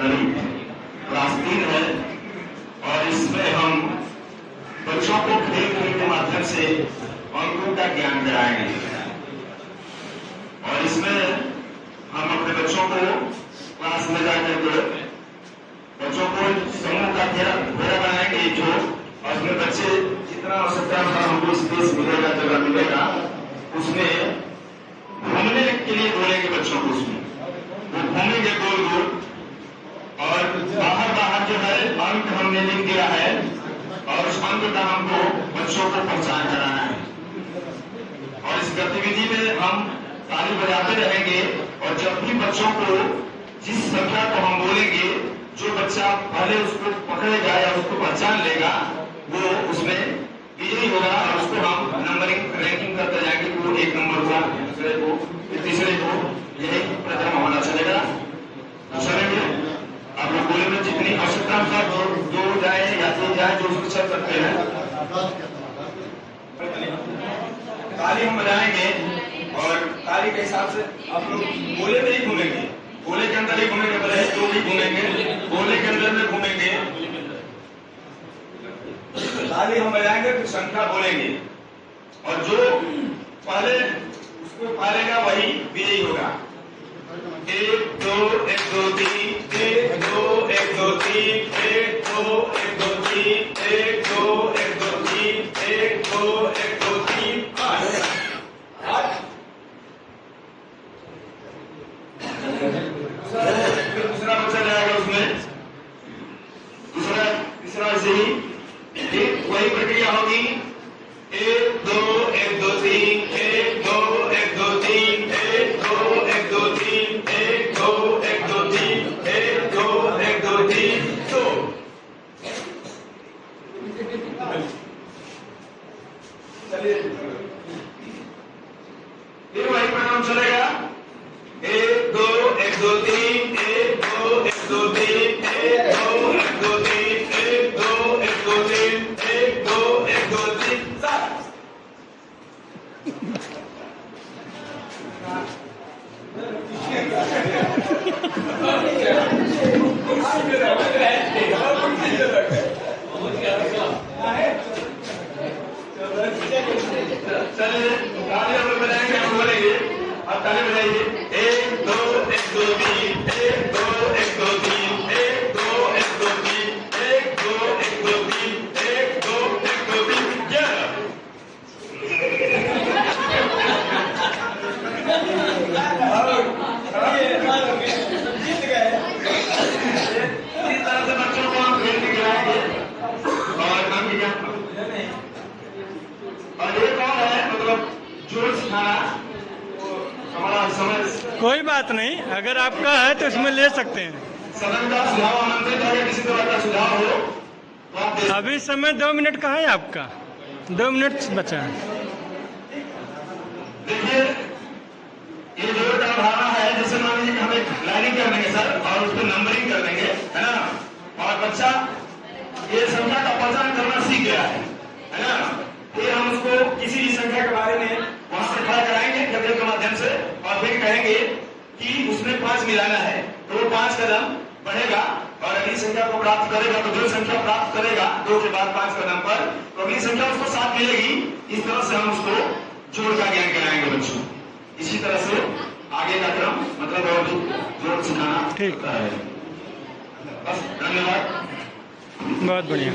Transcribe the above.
करीब क्लास 3 है और इसमें हम बच्चों को खेल खेल के माध्यम से अंकों का ज्ञान कराएंगे और इसमें हम अपने बच्चों को क्लास में जाकर के बच्चों को समूह का घेरा बनाएंगे जो और उसमें बच्चे जितना हो सकता है हमको स्पेस मिलेगा, जगह मिलेगा, उसमें घूमने के लिए बोलेंगे बच्चों को, उसमें वो घूमेंगे गोल गोल और बाहर जो है अंक हमने लिख दिया है और उस अंक का हमको बच्चों को पहचान कराना है और इस गतिविधि में हम ताली बजाते रहेंगे और जब भी बच्चों को जिस संख्या को हम बोलेंगे जो बच्चा पहले उसको पकड़ेगा या उसको पहचान लेगा वो उसमें विजयी होगा और उसको हम नंबरिंग रैंकिंग करते जाएंगे कि वो 1 नंबर हुआ, दूसरे को, तीसरे को, यही प्रक्रम हमारा चलेगा। चलेंगे आप लोग बोले में जितनी आवश्यकता अनुसार दो जाए या 3 जाए जो उसको चल सकते हैं। ताली हम बजाएंगे और ताली के हिसाब से आप लोग बोले में ही घूमेंगे, बोले के अंदर ही घूमेंगे, भले जो भी घूमेंगे बोले के अंदर में घूमेंगे। ताली हम बजाएंगे तो संख्या बोलेंगे और जो पहले उसको पालेगा वही विजयी होगा। 1 2 1 2 3 1 2 1 2 3 1 2 1 2 3 1 2 1 2 3 1 2 1 2 3 8 दूसरा बच्चा जाएगा उसमें, तीसरा ऐसे ही वही प्रक्रिया होगी। 1 2 1 2 3 1 2 1 2 3 1 2 1 2 3 1 2 1 2 3 1 2 1 2 3 2 चलिए फिर वही परिणाम चलेगा। 1 2 1 2 3 1 2 1 2 3 1 2 1 2 3 1 2 1 2 3 1 2 1 2 3 7 चलिए ताली हम बजाएंगे, हम बोलेंगे, अब ताली बजाइए। 1 2 1 2 3 1 2 1 2 3 1 2 1 2 3 1 2 1 2 3 1 2 1 2 3 11 जीत गए। इस तरह से बच्चों को हम खेल के खिलाएंगे और हम क्या और ये कौन है मतलब जोर सिखाना हमारा समझ। कोई बात नहीं, अगर आपका है तो इसमें ले सकते हैं। सदन का सुझाव आमंत्रित है, किसी तरह का सुझाव हो तो आप अभी समय 2 मिनट का है आपका, 2 मिनट बचा है। देखिए ये जोर का भावना है, जैसे मान लीजिए हम एक लाइनिंग कर देंगे सर और उसको नंबरिंग कर देंगे, है ना, और बच्चा ये संख्या का पहचान करना सीख गया है ना, फिर हम उसको किसी भी संख्या के बारे में वहां से खड़ा कराएंगे खेल के माध्यम से और फिर कहेंगे कि उसमें 5 मिलाना है तो वो 5 कदम बढ़ेगा और अगली संख्या को प्राप्त करेगा तो जो संख्या प्राप्त करेगा 2 के बाद 5 कदम पर तो अगली संख्या उसको 7 मिलेगी। इस तरह से हम उसको जोड़ का ज्ञान कराएंगे बच्चों। इसी तरह से आगे का क्रम मतलब और भी जोड़ सिखाना ठीक है। बस धन्यवाद, बहुत बढ़िया।